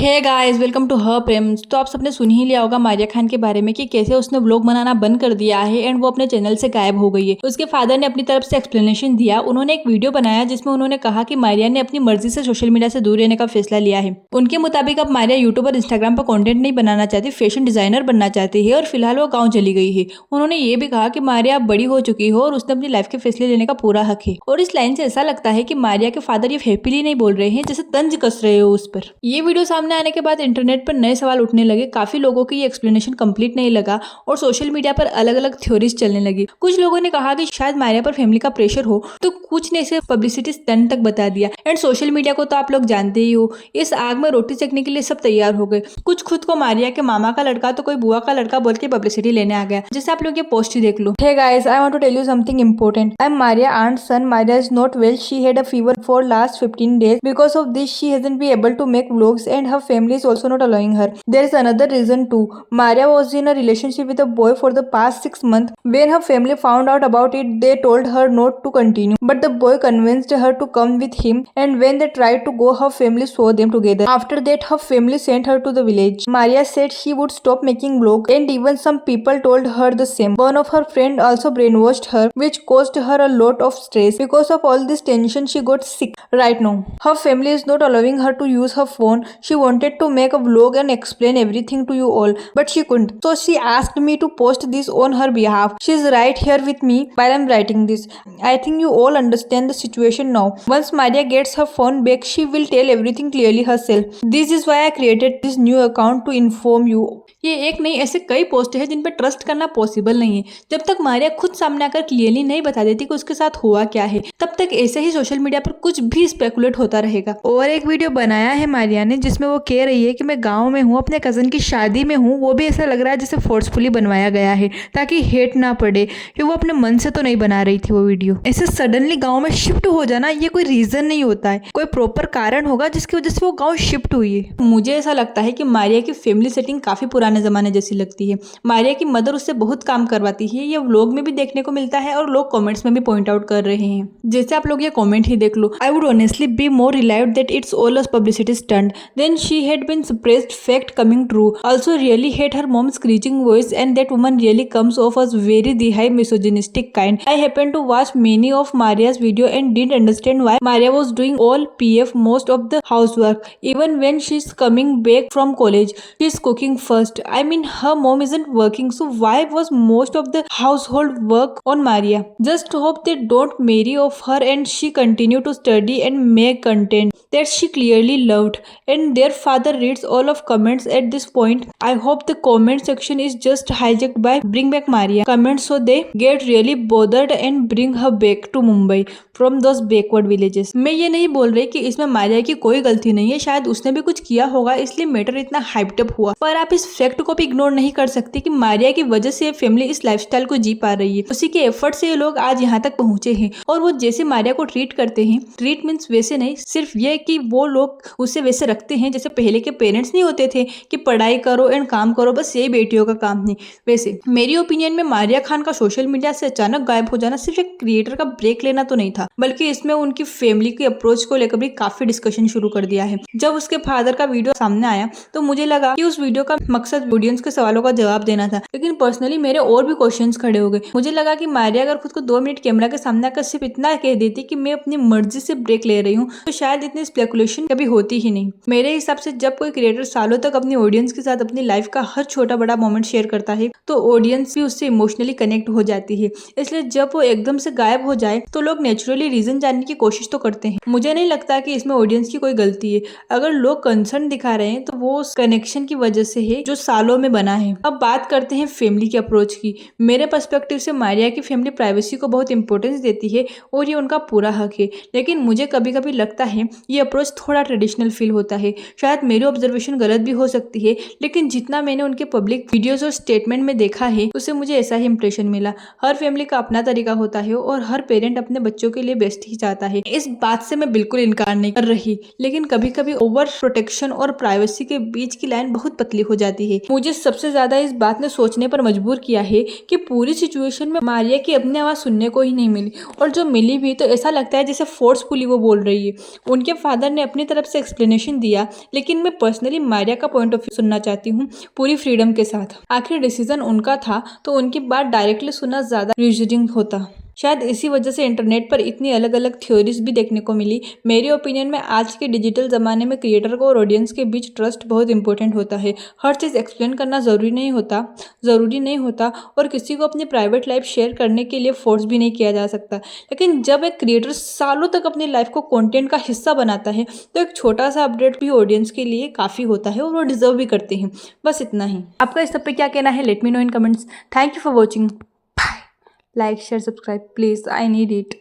Hey guys, welcome to Har Prem. तो आप सबने सुन ही लिया होगा मारिया खान के बारे में कि कैसे उसने व्लॉग बनाना बंद कर दिया है एंड वो अपने चैनल से गायब हो गई है। उसके फादर ने अपनी तरफ से एक्सप्लेनेशन दिया। उन्होंने एक वीडियो बनाया जिसमें उन्होंने कहा कि मारिया ने अपनी मर्जी से सोशल मीडिया से दूर रहने का फैसला लिया है। उनके मुताबिक अब मारिया यूट्यूब और इंस्टाग्राम पर कॉन्टेंट नहीं बनाना चाहती, फैशन डिजाइनर बनना चाहती है और फिलहाल वो गाँव चली गई है। उन्होंने ये भी कहा कि मारिया अब बड़ी हो चुकी हो और उसने अपनी लाइफ के फैसले लेने का पूरा हक है। और इस लाइन से ऐसा लगता है कि मारिया के फादर ये हैप्पीली नहीं बोल रहे हैं, जैसे तंज कस रहे हो उस पर। ये वीडियो सामने आने के बाद इंटरनेट पर नए सवाल उठने लगे। काफी लोगों की ये एक्सप्लेनेशन कंप्लीट नहीं लगा और सोशल मीडिया पर अलग अलग थ्योरीज चलने लगी। कुछ लोगों ने कहा कि शायद मारिया पर फैमिली का प्रेशर हो, तो कुछ ने इसे पब्लिसिटी स्टंट तक बता दिया। एंड सोशल मीडिया को तो आप लोग जानते ही हो, इस आग में रोटी सेकने के लिए सब तैयार हो गए। कुछ खुद को मारिया के मामा का लड़का तो कोई बुआ का लड़का बोल के पब्लिसिटी लेने आ गया। जैसे आप लोग ये पोस्ट ही देख लो। Hey guys, I want to tell you something important. I am Maria aunt's son. Maria is not well. She had a fever for last 15 days. Because of this, she hasn't been able to make vlogs and her family is also not allowing her. There is another reason too. Maria was in a relationship with a boy for the past 6 months. When her family found out about it, they told her not to continue. But the boy convinced her to come with him, and when they tried to go, her family saw them together. After that, her family sent her to the village. Maria said she would stop making vlogs, and even some people told her the same. One of her friends also brainwashed her, which caused her a lot of stress. Because of all this tension, she got sick. Right now, her family is not allowing her to use her phone. She wanted to make a vlog and explain everything to you all, but she couldn't. So she asked me to post this on her behalf. She is right here with me while I'm writing this. I think you all understand the situation now. Once Maria gets her phone back, she will tell everything clearly herself. This is why I created this new account to inform you. ये एक नहीं, ऐसे कई post है जिन पर trust करना possible नहीं है। जब तक मारिया खुद सामने आकर क्लियरली नहीं बता देती कि उसके साथ हुआ क्या है, तब तक ऐसे ही सोशल मीडिया पर कुछ भी स्पेकुलेट होता रहेगा। और एक वीडियो बनाया है मारिया ने जिसमें वो कह रही है कि मैं गाँव में हूँ, अपने कजन की शादी में हूँ। वो भी ऐसा लग रहा है जैसे फोर्सफुली बनवाया गया है ताकि हेट ना पड़े, कि वो अपने मन से तो नहीं बना रही थी वो वीडियो। ऐसे सडनली गाँव में शिफ्ट हो जाना ये कोई रीजन नहीं होता है, कोई प्रॉपर कारण होगा जिसकी वजह से वो गाँव शिफ्ट हुई है। मुझे ऐसा लगता है कि मारिया की फैमिली सेटिंग काफी पुराने जमाने जैसी लगती है। मारिया की मदर उससे बहुत काम करवाती है। ये व्लॉग में भी देखने को मिलता है और लोग कमेंट्स में भी पॉइंट आउट कर रहे हैं। जैसे आप लोग ये कमेंट ही देख लो। I would honestly be more relieved that it's all a publicity stunt than she had been suppressed fact coming true. Also really hate her mom's screeching voice, and that woman really comes off as very the high misogynistic kind. I happened to watch many of Maria's video and didn't understand why Maria was doing all PF most of the housework. Even when she's coming back from college, she's cooking first. I mean, her mom isn't working, so why was most of the household work on Maria? Just hope they don't marry off her and she continue to study and make content that she clearly loved. And their father reads all of comments at this point. I hope the comment section is just hijacked by Bring Back Maria comments so they get really bothered and bring her back to Mumbai from those backward villages. मैं ये नहीं बोल रही कि इसमें मारिया की कोई गलती नहीं है, शायद उसने भी कुछ किया होगा इसलिए मैटर इतना हाइप्ड अप हुआ, पर आप इस फैक्ट को भी इग्नोर नहीं कर सकते कि मारिया की वजह से फैमिली इस लाइफस्टाइल को जी पा रही है। उसी के एफर्ट से ये लोग आज यहाँ तक पहुंचे हैं। और वो जैसे मारिया को ट्रीट करते हैं, ट्रीट मीन्स वैसे नहीं, सिर्फ ये कि वो लोग उसे वैसे रखते हैं जैसे पहले के पेरेंट्स नहीं होते थे कि पढ़ाई करो एंड काम करो, बस यही बेटियों का काम नहीं। वैसे मेरी ओपिनियन में मारिया खान का सोशल मीडिया से अचानक गायब हो जाना सिर्फ एक क्रिएटर का ब्रेक लेना तो नहीं था, बल्कि इसमें उनकी फैमिली की अप्रोच को लेकर भी काफी डिस्कशन शुरू कर दिया है। जब उसके फादर का वीडियो सामने आया तो मुझे लगा कि उस वीडियो का मकसद ऑडियंस के सवालों का जवाब देना था, लेकिन पर्सनली मेरे और भी क्वेश्चंस खड़े हो गए। मुझे लगा कि मारिया अगर खुद को 2 मिनट कैमरा के सामने आकर सिर्फ इतना कह देती कि मैं अपनी मर्जी से ब्रेक ले रही हूँ, तो शायद इतनी स्पेकुलेशन कभी होती ही नहीं। मेरे हिसाब से जब कोई क्रिएटर सालों तक अपनी ऑडियंस के साथ अपनी लाइफ का हर छोटा बड़ा मोमेंट शेयर करता है तो ऑडियंस भी उससे इमोशनली कनेक्ट हो जाती है। इसलिए जब वो एकदम से गायब हो जाए तो लोग नेचुरली रीजन जानने की कोशिश तो करते हैं। मुझे नहीं लगता कि इसमें ऑडियंस की कोई गलती है। अगर लोग कंसर्न दिखा रहे हैं तो वो उस कनेक्शन की वजह से है जो सालों में बना है। अब बात करते हैं फैमिली की अप्रोच की। मेरे पर्सपेक्टिव से मारिया की फैमिली प्राइवेसी को बहुत इंपॉर्टेंस देती है और ये उनका पूरा हक है, लेकिन मुझे कभी कभी लगता है ये अप्रोच थोड़ा ट्रेडिशनल फील होता है। शायद मेरी ऑब्जर्वेशन गलत भी हो सकती है, लेकिन जितना मैंने उनके पब्लिक वीडियोस और स्टेटमेंट में देखा है उससे मुझे ऐसा ही इंप्रेशन मिला। हर फैमिली का अपना तरीका होता है और हर पेरेंट अपने बच्चों के लिए बेस्ट ही चाहता है। इस बात से मैं बिल्कुल इनकार नहीं कर रही, लेकिन कभी कभी ओवर प्रोटेक्शन और प्राइवेसी के बीच की लाइन बहुत पतली हो जाती है। मुझे सबसे ज्यादा इस बात ने सोचने पर मजबूर किया है कि पूरी सिचुएशन में मारिया की अपनी आवाज सुनने को ही नहीं मिली, और जो मिली भी तो ऐसा लगता है जैसे फोर्सफुली वो बोल रही है। उनके फादर ने अपनी तरफ से एक्सप्लेनेशन दिया, लेकिन मैं पर्सनली मारिया का पॉइंट ऑफ व्यू सुनना चाहती हूँ पूरी फ्रीडम के साथ। आखिर डिसीजन उनका था तो उनकी बात डायरेक्टली सुनना ज़्यादा रीजनिंग होता। शायद इसी वजह से इंटरनेट पर इतनी अलग अलग थ्योरीज भी देखने को मिली। मेरे ओपिनियन में आज के डिजिटल ज़माने में क्रिएटर को और ऑडियंस के बीच ट्रस्ट बहुत इंपॉर्टेंट होता है। हर चीज़ एक्सप्लेन करना ज़रूरी नहीं होता और किसी को अपनी प्राइवेट लाइफ शेयर करने के लिए फोर्स भी नहीं किया जा सकता। लेकिन जब एक क्रिएटर सालों तक अपनी लाइफ को कंटेंट का हिस्सा बनाता है तो एक छोटा सा अपडेट भी ऑडियंस के लिए काफ़ी होता है और वो डिजर्व भी करते हैं। बस इतना ही। आपका इस सब पे क्या कहना है? Let me know in comments. Thank you for watching. Like, share, subscribe, please. I need it.